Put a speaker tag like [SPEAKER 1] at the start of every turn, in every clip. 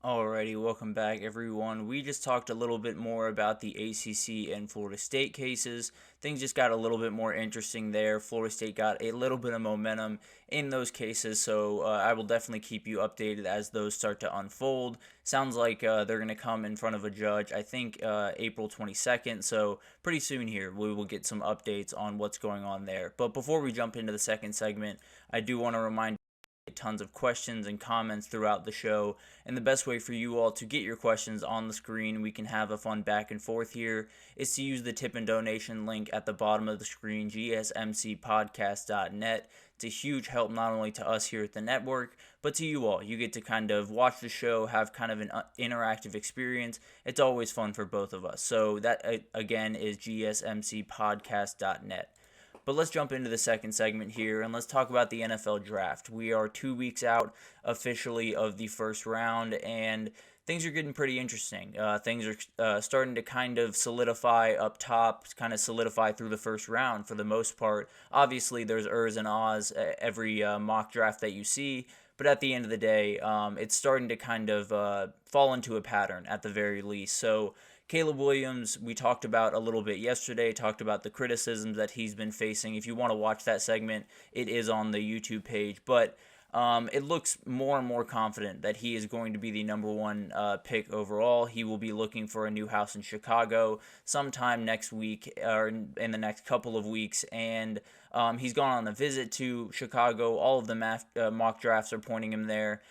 [SPEAKER 1] Alrighty, welcome back everyone. We just talked a little bit more about the ACC and Florida State cases. Things just got a little bit more interesting there. Florida State got a little bit of momentum in those cases, so I will definitely keep you updated as those start to unfold. Sounds like they're going to come in front of a judge, I think April 22nd, so pretty soon here we will get some updates on what's going on there. But before we jump into the second segment, I do want to remind tons of questions and comments throughout the show, and the best way for you all to get your questions on the screen, we can have a fun back and forth here, is to use the tip and donation link at the bottom of the screen, gsmcpodcast.net. It's a huge help not only to us here at the network, but to you all. You get to kind of watch the show, have kind of an interactive experience. It's always fun for both of us. So that, again, is gsmcpodcast.net. But let's jump into the second segment here and let's talk about the NFL draft. We are 2 weeks out officially of the first round, and things are getting pretty interesting. Things are starting to kind of solidify up top, kind of solidify through the first round for the most part. Obviously, there's ers and ahs every mock draft that you see, but at the end of the day, it's starting to kind of fall into a pattern at the very least. So Caleb Williams, we talked about a little bit yesterday, talked about the criticisms that he's been facing. If you want to watch that segment, it is on the YouTube page. But it looks more and more confident that he is going to be the number one pick overall. He will be looking for a new house in Chicago sometime next week or in the next couple of weeks. And he's gone on a visit to Chicago. All of the mock drafts are pointing him there.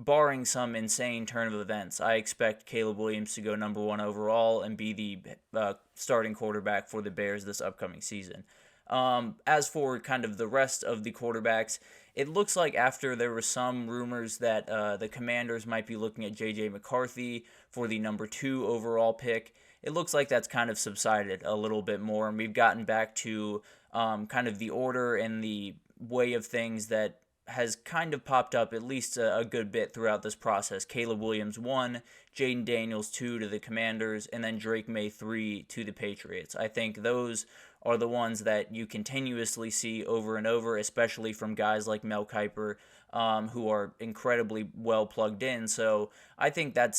[SPEAKER 1] Barring some insane turn of events, I expect Caleb Williams to go number one overall and be the starting quarterback for the Bears this upcoming season. As for kind of the rest of the quarterbacks, it looks like after there were some rumors that the Commanders might be looking at J.J. McCarthy for the number 2 overall pick, it looks like that's kind of subsided a little bit more, and we've gotten back to kind of the order and the way of things that has kind of popped up at least a good bit throughout this process. Caleb Williams 1, Jaden Daniels 2 to the Commanders, and then Drake May 3 to the Patriots. I think those are the ones that you continuously see over and over, especially from guys like Mel Kiper, who are incredibly well plugged in. So I think I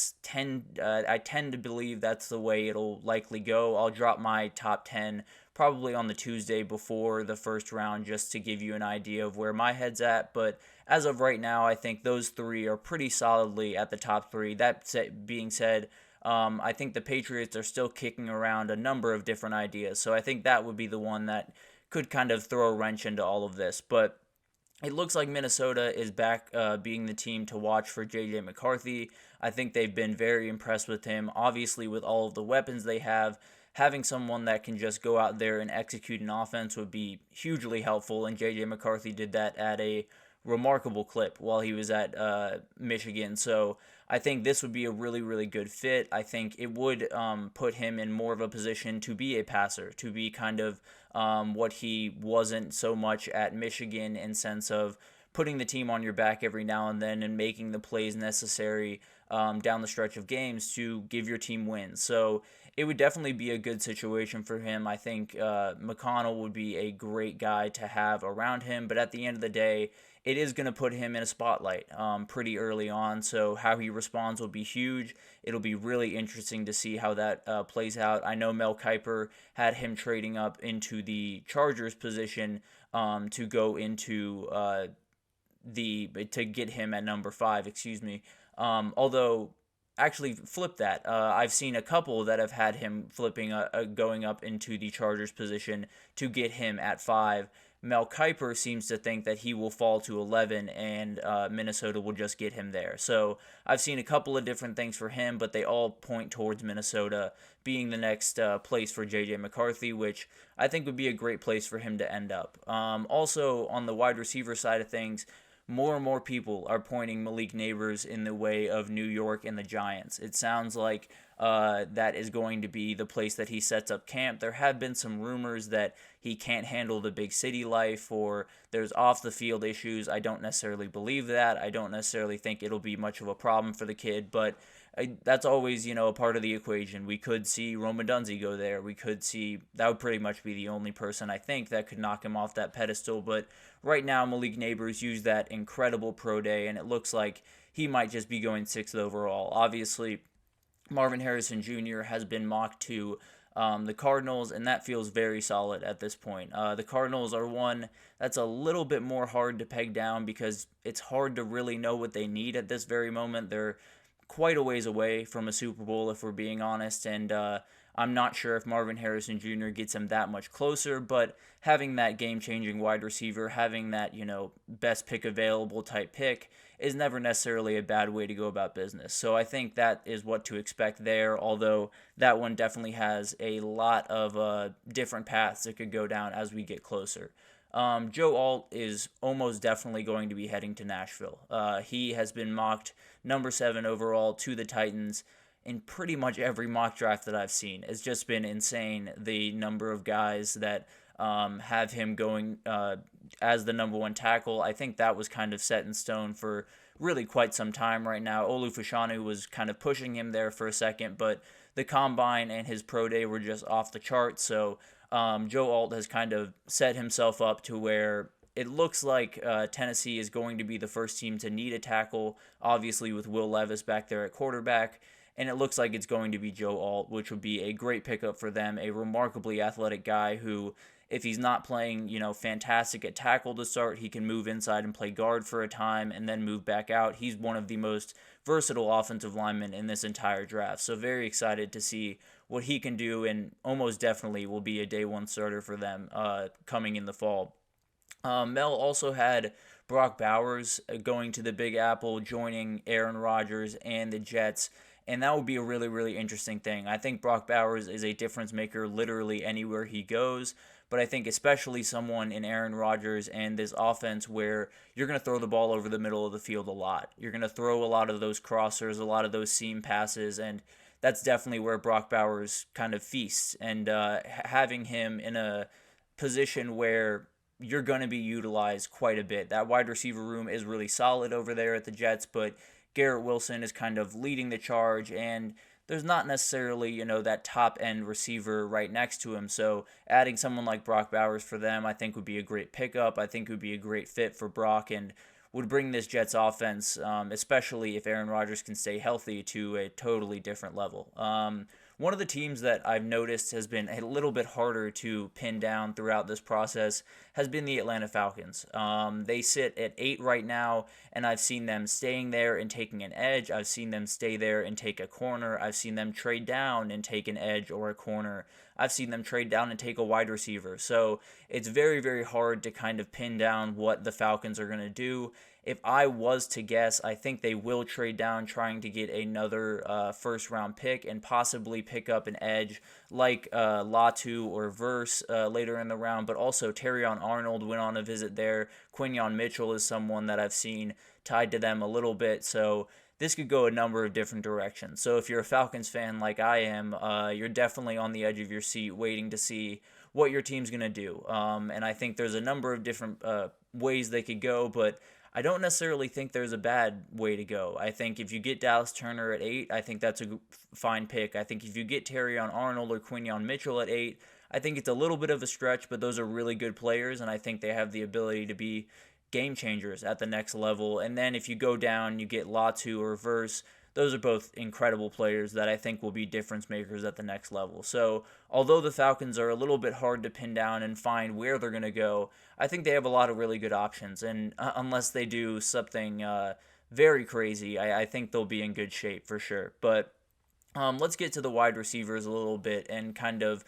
[SPEAKER 1] tend to believe that's the way it'll likely go. I'll drop my top 10 probably on the Tuesday before the first round just to give you an idea of where my head's at. But as of right now, I think those three are pretty solidly at the top three. That being said, I think the Patriots are still kicking around a number of different ideas. So I think that would be the one that could kind of throw a wrench into all of this. But it looks like Minnesota is back being the team to watch for J.J. McCarthy. I think they've been very impressed with him. Obviously, with all of the weapons they have, having someone that can just go out there and execute an offense would be hugely helpful, and J.J. McCarthy did that at a remarkable clip while he was at Michigan. So I think this would be a really, really good fit. I think it would put him in more of a position to be a passer, to be kind of what he wasn't so much at Michigan in sense of putting the team on your back every now and then and making the plays necessary down the stretch of games to give your team wins. So it would definitely be a good situation for him. I think McConnell would be a great guy to have around him, but at the end of the day, it is going to put him in a spotlight pretty early on, so how he responds will be huge. It'll be really interesting to see how that plays out. I know Mel Kiper had him trading up into the Chargers position to go into to get him at number 5, excuse me. Although actually flip that. I've seen a couple that have had him flipping, going up into the Chargers position to get him at 5. Mel Kiper seems to think that he will fall to 11 and Minnesota will just get him there. So I've seen a couple of different things for him, but they all point towards Minnesota being the next place for J.J. McCarthy, which I think would be a great place for him to end up. Also, on the wide receiver side of things, more and more people are pointing Malik Neighbors in the way of New York and the Giants. It sounds like that is going to be the place that he sets up camp. There have been some rumors that he can't handle the big city life or there's off the field issues. I don't necessarily believe that. I don't necessarily think it'll be much of a problem for the kid, but that's always, a part of the equation. We could see Rome Odunze go there. We could see, that would pretty much be the only person I think that could knock him off that pedestal. But right now, Malik Neighbors used that incredible pro day, and it looks like he might just be going 6th overall. Obviously, Marvin Harrison Jr. has been mocked to the Cardinals, and that feels very solid at this point. The Cardinals are one that's a little bit more hard to peg down because it's hard to really know what they need at this very moment. They're quite a ways away from a Super Bowl, if we're being honest, and I'm not sure if Marvin Harrison Jr. gets him that much closer, but having that game-changing wide receiver, having that, best pick available type pick is never necessarily a bad way to go about business. So I think that is what to expect there, although that one definitely has a lot of different paths it could go down as we get closer. Joe Alt is almost definitely going to be heading to Nashville. He has been mocked number 7 overall to the Titans in pretty much every mock draft that I've seen. It's just been insane, the number of guys that have him going as the number 1 tackle. I think that was kind of set in stone for really quite some time right now. Olu Fashanu was kind of pushing him there for a second, but the Combine and his Pro Day were just off the charts, so Joe Alt has kind of set himself up to where it looks like Tennessee is going to be the first team to need a tackle, obviously with Will Levis back there at quarterback, and it looks like it's going to be Joe Alt, which would be a great pickup for them, a remarkably athletic guy who, if he's not playing, fantastic at tackle to start, he can move inside and play guard for a time and then move back out. He's one of the most versatile offensive linemen in this entire draft. So very excited to see what he can do, and almost definitely will be a day 1 starter for them coming in the fall. Mel also had Brock Bowers going to the Big Apple, joining Aaron Rodgers and the Jets. And that would be a really, really interesting thing. I think Brock Bowers is a difference maker literally anywhere he goes. But I think especially someone in Aaron Rodgers and this offense where you're going to throw the ball over the middle of the field a lot. You're going to throw a lot of those crossers, a lot of those seam passes, and that's definitely where Brock Bowers kind of feasts. And having him in a position where you're going to be utilized quite a bit. That wide receiver room is really solid over there at the Jets, but Garrett Wilson is kind of leading the charge, and there's not necessarily, that top-end receiver right next to him. So adding someone like Brock Bowers for them, I think would be a great pickup. I think would be a great fit for Brock and would bring this Jets offense, especially if Aaron Rodgers can stay healthy, to a totally different level. One of the teams that I've noticed has been a little bit harder to pin down throughout this process has been the Atlanta Falcons. They sit at 8 right now, and I've seen them staying there and taking an edge. I've seen them stay there and take a corner. I've seen them trade down and take an edge or a corner. I've seen them trade down and take a wide receiver. So it's very, very hard to kind of pin down what the Falcons are going to do. If I was to guess, I think they will trade down, trying to get another first-round pick and possibly pick up an edge like Latu or Verse later in the round, but also Terrion Arnold went on a visit there. Quinyon Mitchell is someone that I've seen tied to them a little bit, so this could go a number of different directions. So if you're a Falcons fan like I am, you're definitely on the edge of your seat waiting to see what your team's going to do. And I think there's a number of different ways they could go, but I don't necessarily think there's a bad way to go. I think if you get Dallas Turner at 8, I think that's a fine pick. I think if you get Terrion Arnold or Quinyon Mitchell at 8, I think it's a little bit of a stretch, but those are really good players, and I think they have the ability to be game changers at the next level. And then if you go down, you get Latu or Verse. Those are both incredible players that I think will be difference makers at the next level. So although the Falcons are a little bit hard to pin down and find where they're going to go, I think they have a lot of really good options. And unless they do something very crazy, I think they'll be in good shape for sure. But let's get to the wide receivers a little bit and kind of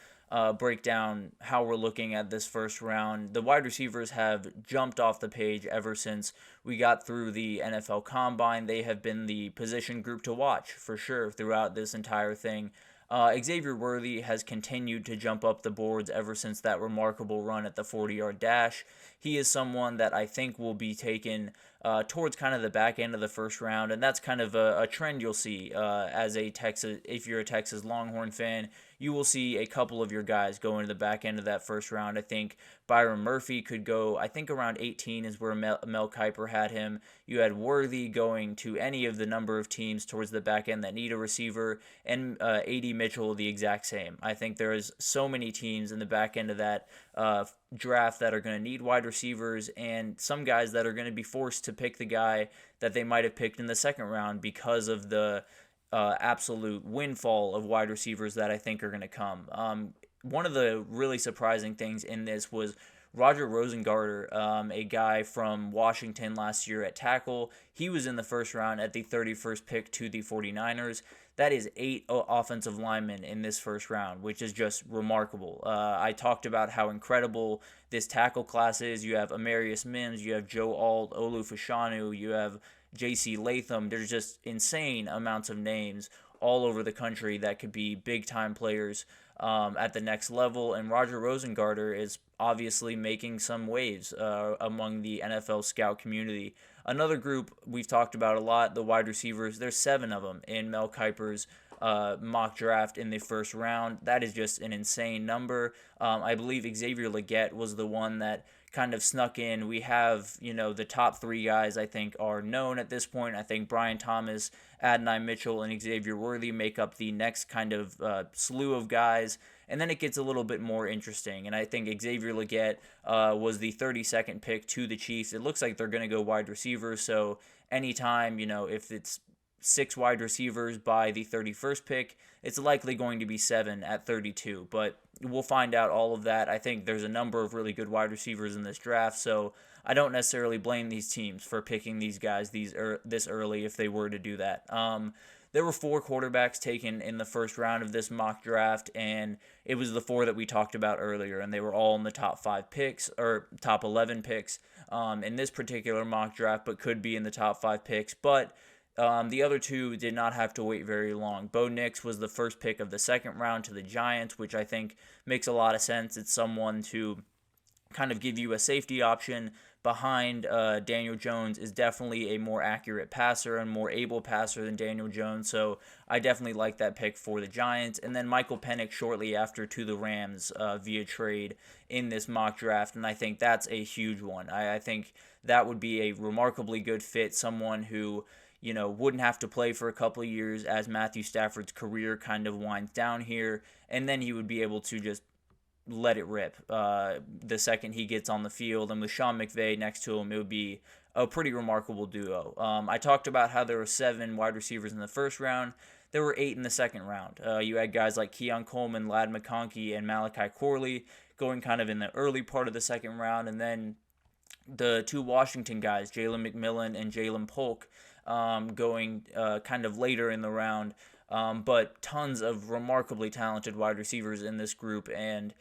[SPEAKER 1] break down how we're looking at this first round. The wide receivers have jumped off the page ever since we got through the NFL Combine. They have been the position group to watch for sure throughout this entire thing. Xavier Worthy has continued to jump up the boards ever since that remarkable run at the 40-yard dash. He is someone that I think will be taken towards kind of the back end of the first round, and that's kind of a trend you'll see as a Texas. If you're a Texas Longhorn fan, you will see a couple of your guys go into the back end of that first round. I think Byron Murphy could go, I think around 18 is where Mel Kiper had him. You had Worthy going to any of the number of teams towards the back end that need a receiver, and A.D. Mitchell the exact same. I think there is so many teams in the back end of that draft that are going to need wide receivers, and some guys that are going to be forced to pick the guy that they might have picked in the second round because of the absolute windfall of wide receivers that I think are going to come. One of the really surprising things in this was Roger Rosengarter, a guy from Washington last year at tackle. He was in the first round at the 31st pick to the 49ers. That is 8 offensive linemen in this first round, which is just remarkable. I talked about how incredible this tackle class is. You have Amarius Mims, you have Joe Alt, Olu Fashanu, you have J.C. Latham. There's just insane amounts of names all over the country that could be big-time players at the next level, and Roger Rosengarter is obviously making some waves among the NFL scout community. Another group we've talked about a lot, the wide receivers, there's 7 of them in Mel Kiper's mock draft in the first round. That is just an insane number. I believe Xavier Legette was the one that kind of snuck in. We have, the top 3 guys I think are known at this point. I think Brian Thomas, Adonai Mitchell, and Xavier Worthy make up the next kind of slew of guys. And then it gets a little bit more interesting. And I think Xavier Legette was the 32nd pick to the Chiefs. It looks like they're going to go wide receiver. So anytime, if it's 6 wide receivers by the 31st pick, it's likely going to be 7 at 32. But we'll find out all of that. I think there's a number of really good wide receivers in this draft, so I don't necessarily blame these teams for picking these guys this early if they were to do that. There were 4 quarterbacks taken in the first round of this mock draft, and it was the 4 that we talked about earlier, and they were all in the top 5 picks, or top 11 picks in this particular mock draft, but could be in the top 5 picks. But the other 2 did not have to wait very long. Bo Nix was the first pick of the second round to the Giants, which I think makes a lot of sense. It's someone to kind of give you a safety option behind Daniel Jones, is definitely a more accurate passer and more able passer than Daniel Jones, so I definitely like that pick for the Giants. And then Michael Penix shortly after to the Rams via trade in this mock draft, and I think that's a huge one. I think that would be a remarkably good fit, someone who wouldn't have to play for a couple of years as Matthew Stafford's career kind of winds down here, and then he would be able to just let it rip the second he gets on the field. And with Sean McVay next to him, it would be a pretty remarkable duo. I talked about how there were 7 wide receivers in the first round. There were 8 in the second round. You had guys like Keon Coleman, Ladd McConkey, and Malachi Corley going kind of in the early part of the second round, and then the 2 Washington guys, Jalen McMillan and Jalen Polk, going kind of later in the round. But tons of remarkably talented wide receivers in this group, and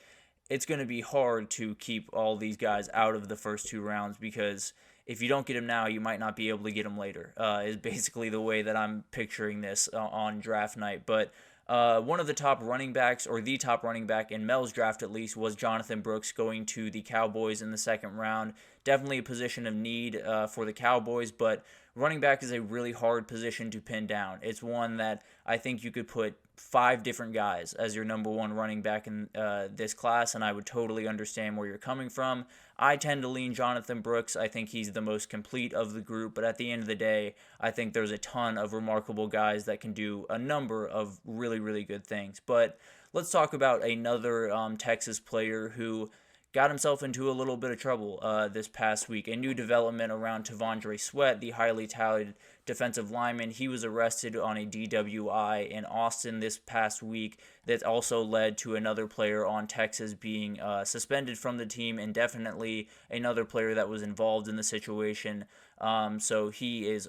[SPEAKER 1] it's going to be hard to keep all these guys out of the first 2 rounds, because if you don't get them now, you might not be able to get them later, is basically the way that I'm picturing this on draft night. But one of the top running backs, or the top running back in Mel's draft at least, was Jonathan Brooks going to the Cowboys in the second round. Definitely a position of need for the Cowboys, but running back is a really hard position to pin down. It's one that I think you could put 5 different guys as your number 1 running back in this class, and I would totally understand where you're coming from. I tend to lean Jonathan Brooks. I think he's the most complete of the group, but at the end of the day, I think there's a ton of remarkable guys that can do a number of really, really good things. But let's talk about another Texas player who got himself into a little bit of trouble this past week. A new development around T'Vondre Sweat, the highly talented defensive lineman. He was arrested on a DWI in Austin this past week. That also led to another player on Texas being suspended from the team indefinitely, another player that was involved in the situation. So he is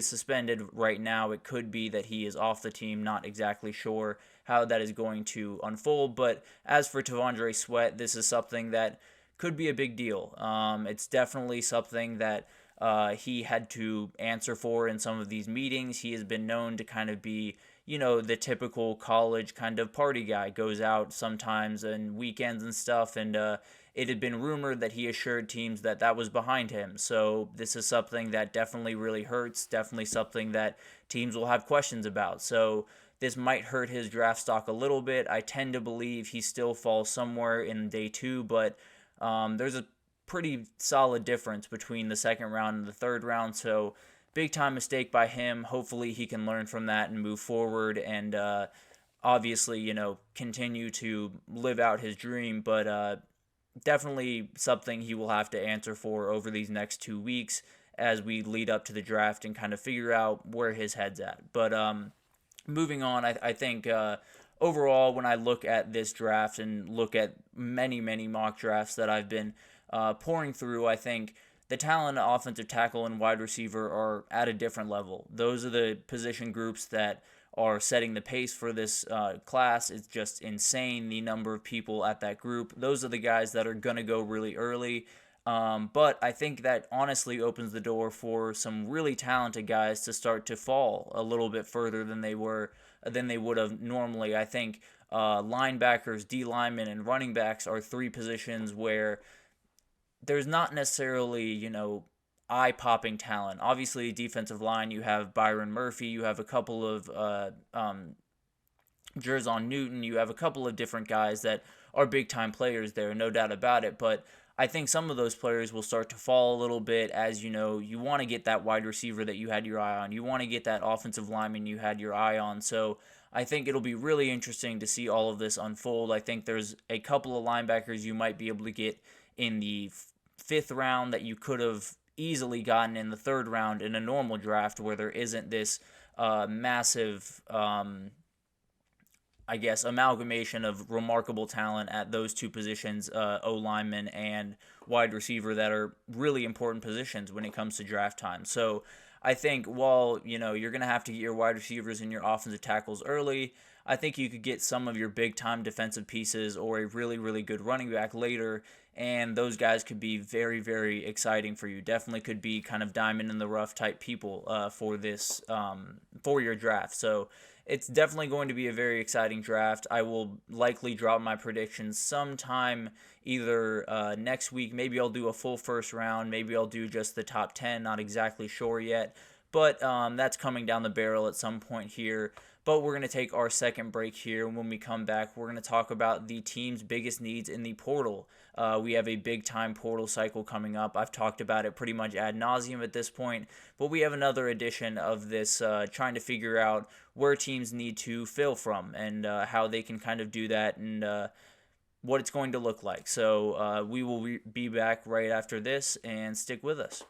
[SPEAKER 1] suspended right now. It could be that he is off the team, not exactly sure how that is going to unfold. But as for T'Vondre Sweat, this is something that could be a big deal. It's definitely something that he had to answer for in some of these meetings. He has been known to kind of be, the typical college kind of party guy, goes out sometimes on weekends and stuff, and it had been rumored that he assured teams that that was behind him. So this is something that definitely really hurts, definitely something that teams will have questions about. So this might hurt his draft stock a little bit. I tend to believe he still falls somewhere in day 2, but there's a pretty solid difference between the second round and the third round. So big time mistake by him. Hopefully he can learn from that and move forward and obviously, continue to live out his dream. But definitely something he will have to answer for over these next 2 weeks as we lead up to the draft and kind of figure out where his head's at. But moving on, I think overall, when I look at this draft and look at many, many mock drafts that I've been pouring through, I think the talent at offensive tackle and wide receiver are at a different level. Those are the position groups that are setting the pace for this class. It's just insane, the number of people at that group. Those are the guys that are going to go really early. But I think that honestly opens the door for some really talented guys to start to fall a little bit further than they would have normally. I think linebackers, D linemen, and running backs are three positions where there's not necessarily, eye-popping talent. Obviously, defensive line, you have Byron Murphy, you have a couple of Jerzon Newton, you have a couple of different guys that are big-time players there, no doubt about it, but I think some of those players will start to fall a little bit as, you want to get that wide receiver that you had your eye on. You want to get that offensive lineman you had your eye on. So I think it'll be really interesting to see all of this unfold. I think there's a couple of linebackers you might be able to get in the fifth round that you could have easily gotten in the third round in a normal draft where there isn't this massive amalgamation of remarkable talent at those two positions, O-lineman and wide receiver, that are really important positions when it comes to draft time. So I think while, you're going to have to get your wide receivers and your offensive tackles early, I think you could get some of your big-time defensive pieces or a really, really good running back later, and those guys could be very, very exciting for you. Definitely could be kind of diamond in the rough type people for this for your draft. So it's definitely going to be a very exciting draft. I will likely drop my predictions sometime either next week. Maybe I'll do a full first round. Maybe I'll do just the top 10. Not exactly sure yet. But that's coming down the barrel at some point here. But we're going to take our second break here. And when we come back, we're going to talk about the team's biggest needs in the portal. We have a big-time portal cycle coming up. I've talked about it pretty much ad nauseum at this point. But we have another edition of this trying to figure out where teams need to fill from and how they can kind of do that and what it's going to look like. So we will be back right after this, and stick with us.